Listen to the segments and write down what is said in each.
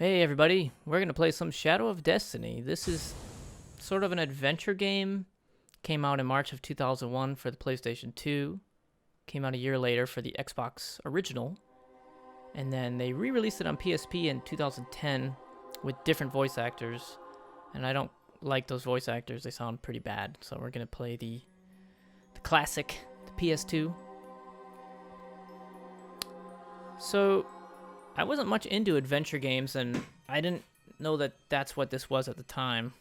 Hey everybody, we're gonna play some Shadow of Destiny. This is sort of an adventure game. Came out in March of 2001 for the PlayStation 2. Came out a year later for the Xbox original. And then they re-released it on PSP in 2010 with different voice actors. And I don't like those voice actors, they sound pretty bad. So we're gonna play the classic, the PS2. So I wasn't much into adventure games, and I didn't know that that's what this was at the time.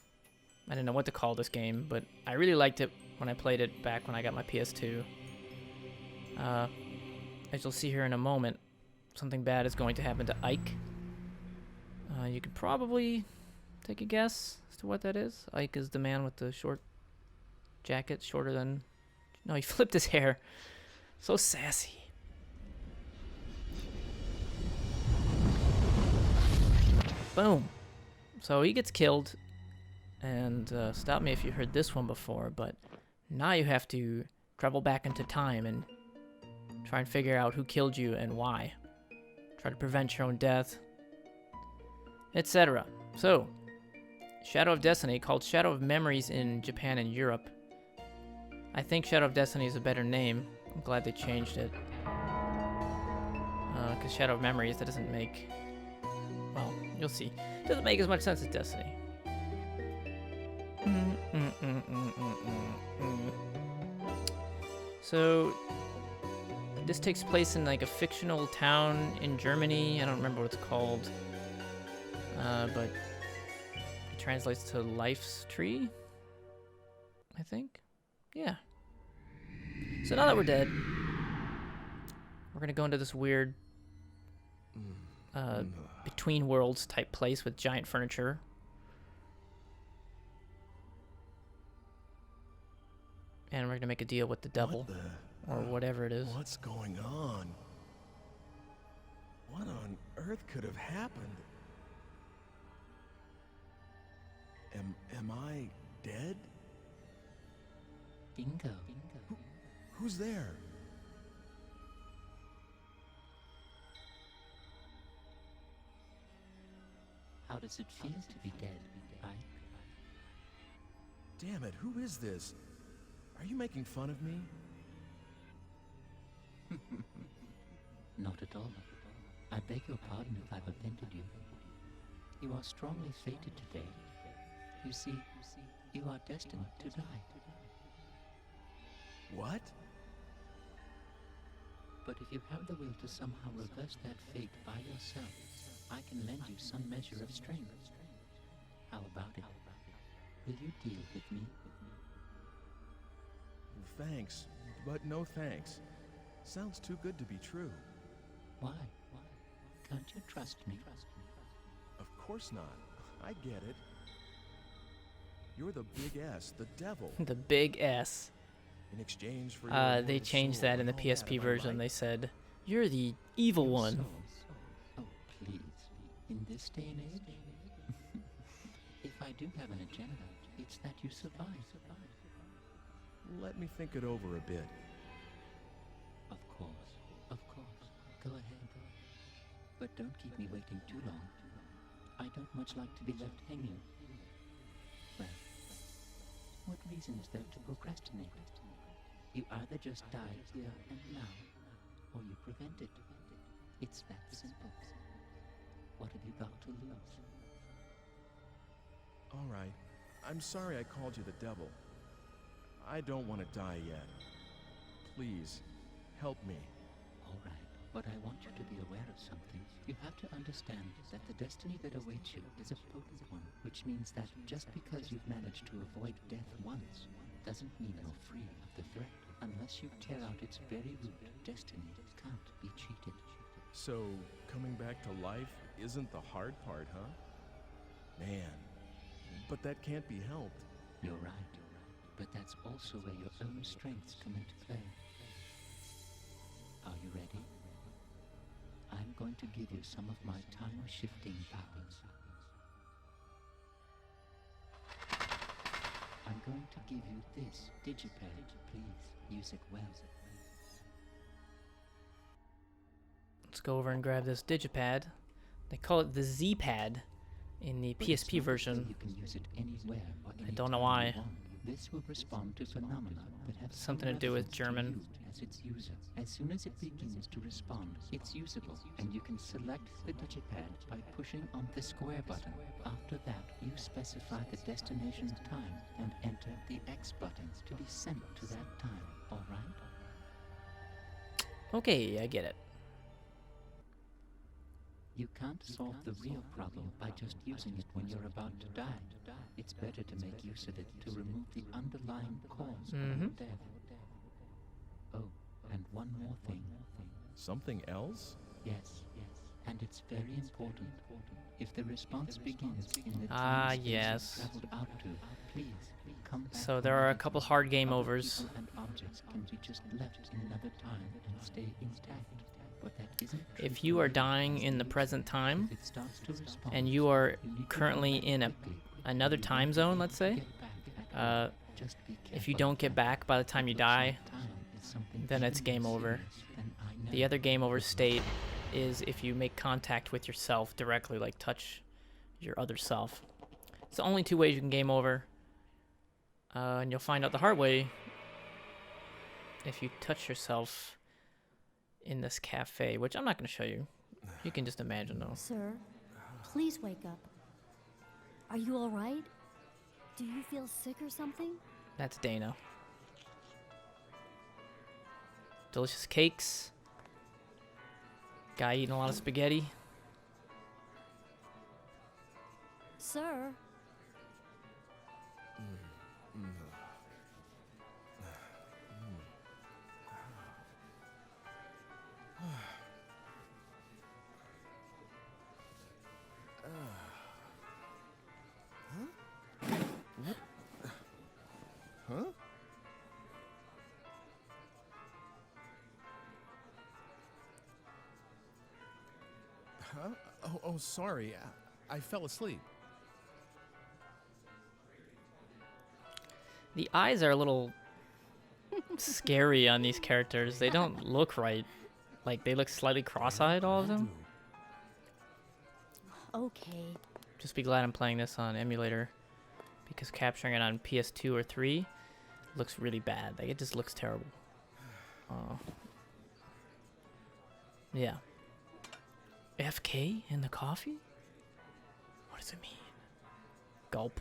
I didn't know what to call this game, but I really liked it when I played it back when I got my PS2. As you'll see here in a moment, something bad is going to happen to Ike. You could probably take a guess as to what that is. Ike is the man with the short jacket, shorter than... No, he flipped his hair. So sassy. Boom. So he gets killed, and stop me if you heard this one before, but now you have to travel back into time and try and figure out who killed you and why. Try to prevent your own death, etc. So, Shadow of Destiny, called Shadow of Memories in Japan and Europe. I think Shadow of Destiny is a better name. I'm glad they changed it. Because Shadow of Memories, that doesn't make... Well, you'll see. It doesn't make as much sense as Destiny. So, this takes place in like a fictional town in Germany. I don't remember what it's called. But it translates to Life's Tree, I think. Yeah. So now that we're dead, we're gonna go into this weird between worlds type place with giant furniture. And we're gonna make a deal with the devil, or whatever it is. What's going on? What on earth could have happened? Am I dead? Bingo. Who's there? How does it feel to be dead, Ike? Damn it, who is this? Are you making fun of me? Not at all. I beg your pardon if I've offended you. You are strongly fated today. You see, you are destined to die. What? But if you have the will to somehow reverse that fate by yourself, I can lend you some measure of strength. How about it? Will you deal with me? Thanks, but no thanks. Sounds too good to be true. Why? Can't you trust me? Of course not. I get it. You're the big S, the devil. The big S. In exchange for your They changed that in the PSP version. They said, "You're the evil one." Oh, please. In this day and age? If I do have an agenda, it's that you survive. Let me think it over a bit. Of course. Go ahead. But don't keep me waiting too long. I don't much like to be left hanging. Well, what reason is there to procrastinate? You either just die here and now, or you prevent it. It's that simple. What have you got to lose? All right. I'm sorry I called you the devil. I don't want to die yet. Please, help me. All right, but I want you to be aware of something. You have to understand that the destiny that awaits you is a potent one, which means that just because you've managed to avoid death once, doesn't mean you're free of the threat. Unless you tear out its very root, destiny can't be cheated. So, coming back to life isn't the hard part, huh? Man, but that can't be helped. You're right. But that's also where your own strengths come into play. Are you ready? I'm going to give you some of my time-shifting powers. I'm going to give you this digipad. Please use it well. Let's go over and grab this digipad. They call it the Z-pad in the But it's PSP not as though version. You can use it anywhere or I don't know anytime you why. want. This will respond to phenomena that have Something to some do with relevance German. you as its user. As soon as it begins to respond, it's usable, and you can select the digipad by pushing on the square button. After that, you specify the destination time and enter the X button to be sent to that time. All right? Okay, I get it. You can't solve the real problem by just using it when you're about to die. It's better to make use of it to remove the underlying cause of your death. Oh, and one more thing. Something else? Yes, and it's very important. If the response begins in the Ah, time space yes. you've traveled out to, please come back. So there are a couple hard game Other overs. people and objects can be just left in another time and stay intact. But that isn't true If for you are dying in the present time, If it starts to respond, and you are you need to currently come back in quickly. another You time won't zone, be let's able to say, get back at all. Just be if you careful don't of get that. back by the time you If die, time is something then it's even game more over. serious than I know. the other game over state is if you make contact with yourself directly, like touch your other self. It's the only two ways you can game over. And you'll find out the hard way if you touch yourself in this cafe, which I'm not going to show you. You can just imagine though. Sir, please wake up. Are you all right? Do you feel sick or something? That's Dana. Delicious cakes. Guy eating a lot of spaghetti. Sir, Huh? Huh? Oh, sorry. I fell asleep. The eyes are a little scary on these characters. They don't look right. Like, they look slightly cross-eyed, all of them. okay. Just be glad I'm playing this on emulator, because capturing it on PS2 or 3 looks really bad. Like, it just looks terrible. Yeah. FK in the coffee? What does it mean? Gulp.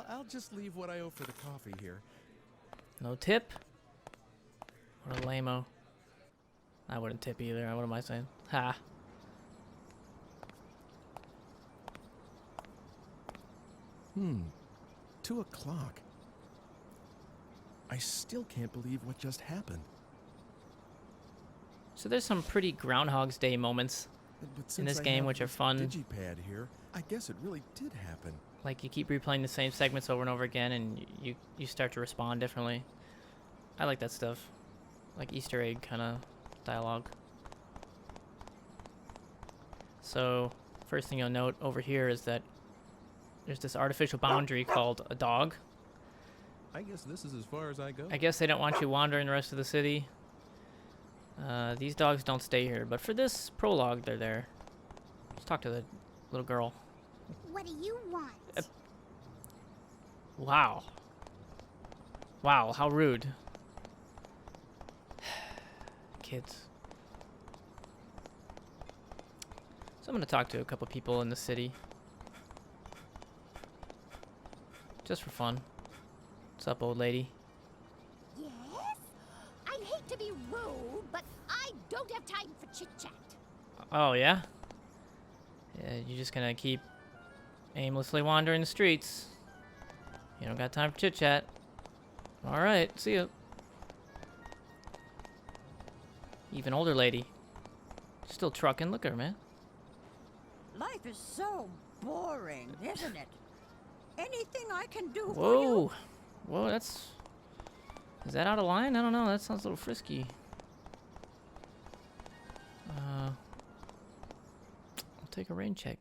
I'll just leave what I owe for the coffee here. No tip? What a lame-o. I wouldn't tip either. What am I saying? Ha. Hmm. 2 o'clock. I still can't believe what just happened. So there's some pretty Groundhog's Day moments. But In this since I game, have which are this fun. Digipad here, I guess it really did happen. Like, you keep replaying the same segments over and over again, and you start to respond differently. I like that stuff. Like Easter egg kind of dialogue. So, first thing you'll note over here is that there's this artificial boundary called a dog. I guess this is as far as I go. I guess they don't want you wandering the rest of the city. These dogs don't stay here, but for this prologue, they're there. Let's talk to the little girl. What do you want? Wow. Wow, how rude. Kids. So I'm gonna talk to a couple people in the city. Just for fun. What's up, old lady? Yes? I'd hate to be rude, but I don't have time for chit-chat. Oh, yeah? Yeah, you're just gonna keep aimlessly wandering the streets. You don't got time for chit-chat. Alright, see ya. Even older lady. Still trucking. Look at her, man. Life is so boring, isn't it? Anything I can do for you? Whoa. Whoa, that's... Is that out of line? I don't know. That sounds a little frisky. I'll take a rain check.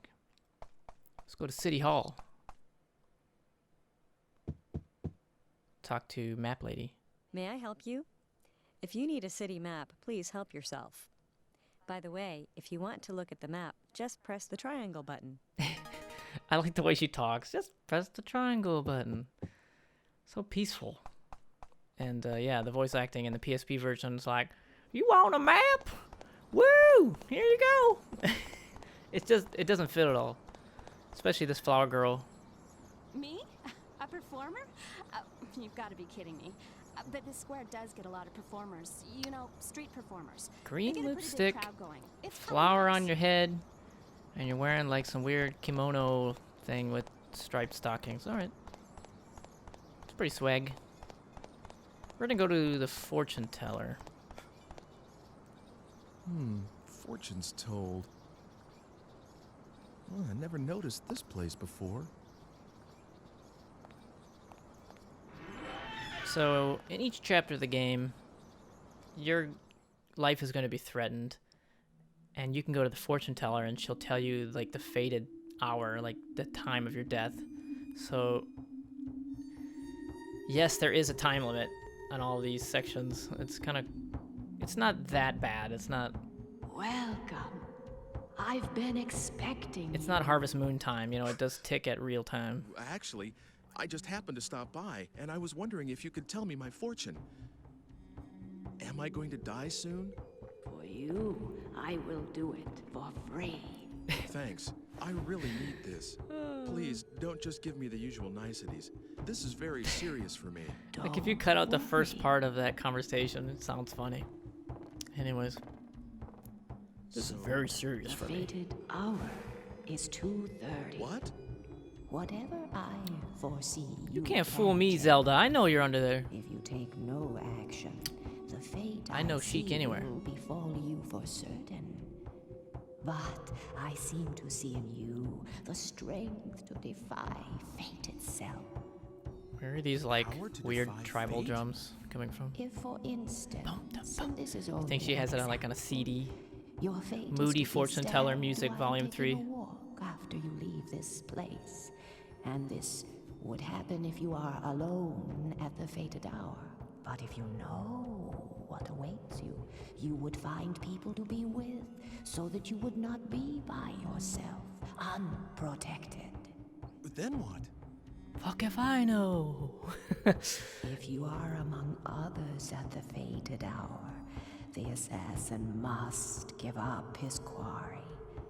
Let's go to City Hall. talk to Map Lady. May I help you? If you need a city map, please help yourself. By the way, if you want to look at the map, just press the triangle button. I like the way she talks. Just press the triangle button. So peaceful. And yeah, the voice acting in the PSP version is like, you want a map? Woo! Here you go! It's just, it doesn't fit at all. Especially this flower girl. Me? A performer? You've got to be kidding me. But the square does get a lot of performers. You know, street performers. They Green get a pretty big lipstick, crowd going. It's kinda flower nice. on your head, and you're wearing like some weird kimono thing with striped stockings. Alright. It's pretty swag. We're gonna go to the fortune teller. Fortunes told. Well, I never noticed this place before. So, in each chapter of the game, your life is going to be threatened. And you can go to the fortune teller and she'll tell you, like, the fated hour, like, the time of your death. So, yes, there is a time limit on all these sections. It's kind of... It's not that bad. It's not... Welcome. I've been expecting It's not Harvest Moon time. You know, it does tick at real time. Actually, I just happened to stop by, and I was wondering if you could tell me my fortune. Am I going to die soon? For you, I will do it for free. Thanks. I really need this. Please, don't just give me the usual niceties. This is very serious for me. Like, if you cut out the first part of that conversation, it sounds funny. Anyways. This is very serious The for me. fated hour is 2:30. What? Whatever I foresee, You can't fool me, Zelda. I know you're under there. If you take no action, the fate I know Sheik see anywhere. will befall you for certain. But I seem to see in you the strength to defy fate itself. Where are these, like, Power to weird defy tribal fate? drums coming from? If, for instance, and this is I only think she an has it on, like, on a example, CD. your fate is Moody to be Fortune Teller stabbed Music, while Volume taking 3. a walk after you leave this place, and this would happen if you are alone at the fated hour. But if you know what awaits you, you would find people to be with, so that you would not be by yourself, unprotected. Then what? Fuck if I know. If you are among others at the fated hour, the assassin must give up his quarry,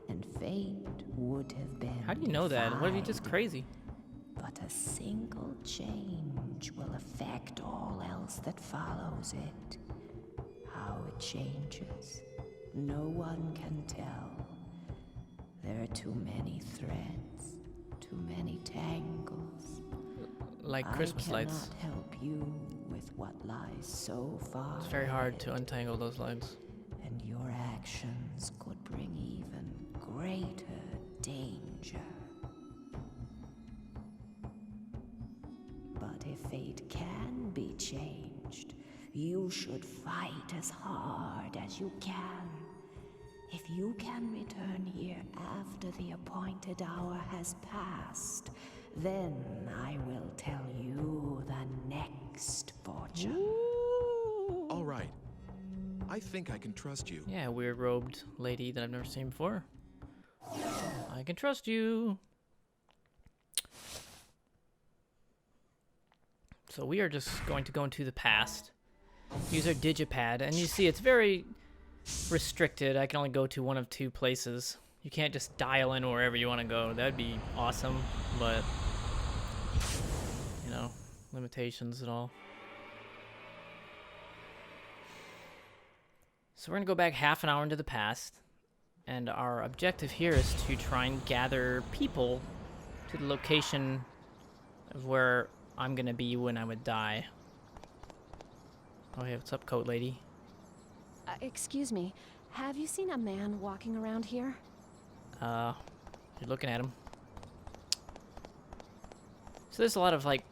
and fate would have been How do you know that? What if you're just defied. crazy? But a single change will affect all else that follows it. How it changes, no one can tell. There are too many threads, too many tangles. Like Christmas I lights. cannot help you with what lies so far It's very hard to ahead, untangle those lights. and your actions could bring even greater danger. But if fate can be changed, you should fight as hard as you can. If you can return here after the appointed hour has passed, then I will tell you the next fortune. All right. I think I can trust you. Yeah, weird robed lady that I've never seen before. I can trust you. So we are just going to go into the past. Use our digipad, and you see it's very restricted. I can only go to one of two places. You can't just dial in wherever you want to go. That'd be awesome, but you know, limitations and all. So we're gonna go back half an hour into the past, and our objective here is to try and gather people to the location of where I'm gonna be when I would die. Oh hey, what's up, coat lady? Excuse me. Have you seen a man walking around here? You're looking at him. So there's a lot of like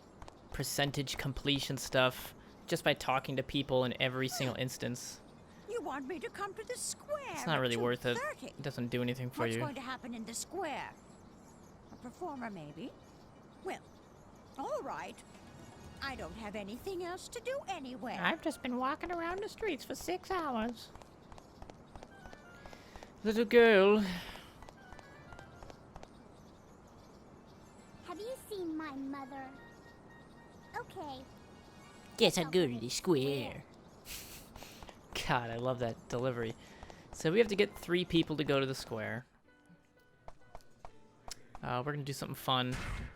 percentage completion stuff just by talking to people in every single instance. You want me to come to the square? It's not at really worth it. 2:30? It doesn't do anything for What's you. going to happen in the square? A performer, maybe? Well, all right. I don't have anything else to do anyway. I've just been walking around the streets for 6 hours. Little girl. Have you seen my mother? Okay. Guess I'll go to the square. God, I love that delivery. So we have to get 3 people to go to the square. We're gonna do something fun.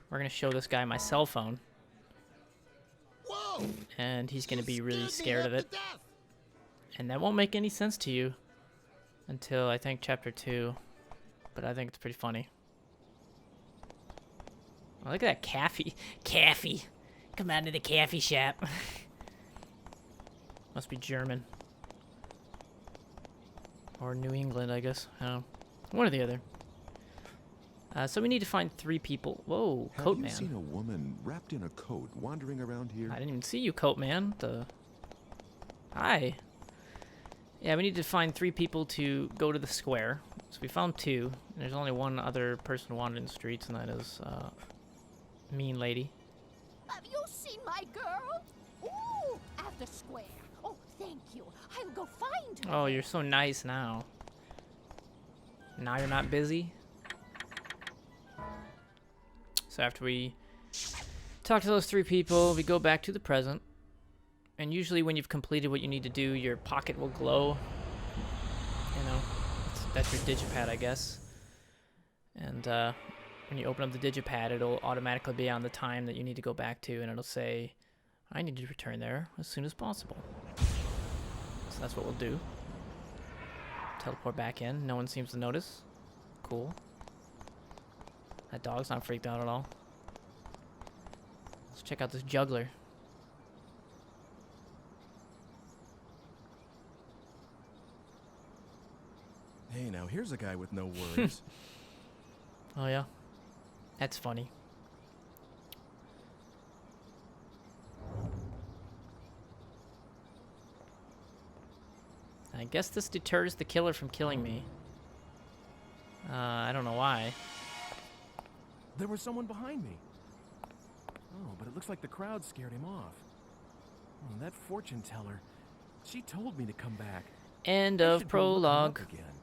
We're gonna show this guy my cell phone. Whoa! And he's gonna be really Scared me scared half of it. to death. And that won't make any sense to you until I think chapter 2. But I think it's pretty funny. Oh, look at that cafe. Cafe. Come on to the cafe shop. Must be German. Or New England, I guess. I don't know. One or the other. So we need to find 3 people. Whoa, Coat Man. Have you seen a woman wrapped in a coat wandering around here? I didn't even see you, Coat Man. Hi. Yeah, we need to find 3 people to go to the square. So we found 2. And there's only one other person wandering the streets, and that is Mean Lady. Have you seen my girl? Ooh, at the square. Oh, thank you. I'll go find her. Oh, you're so nice now. Now you're not busy? So after we talk to those 3 people, we go back to the present. And usually when you've completed what you need to do, your pocket will glow. You know, that's your digipad, I guess. And when you open up the digipad, it'll automatically be on the time that you need to go back to, and it'll say, I need to return there as soon as possible. So that's what we'll do. Teleport back in. No one seems to notice. Cool. That dog's not freaked out at all. Let's check out this juggler. Hey, now here's a guy with no worries. Oh yeah? That's funny. I guess this deters the killer from killing me. I don't know why. There was someone behind me. Oh, but it looks like the crowd scared him off. Oh, that fortune teller. She told me to come back. End I of should go look him up prologue. again.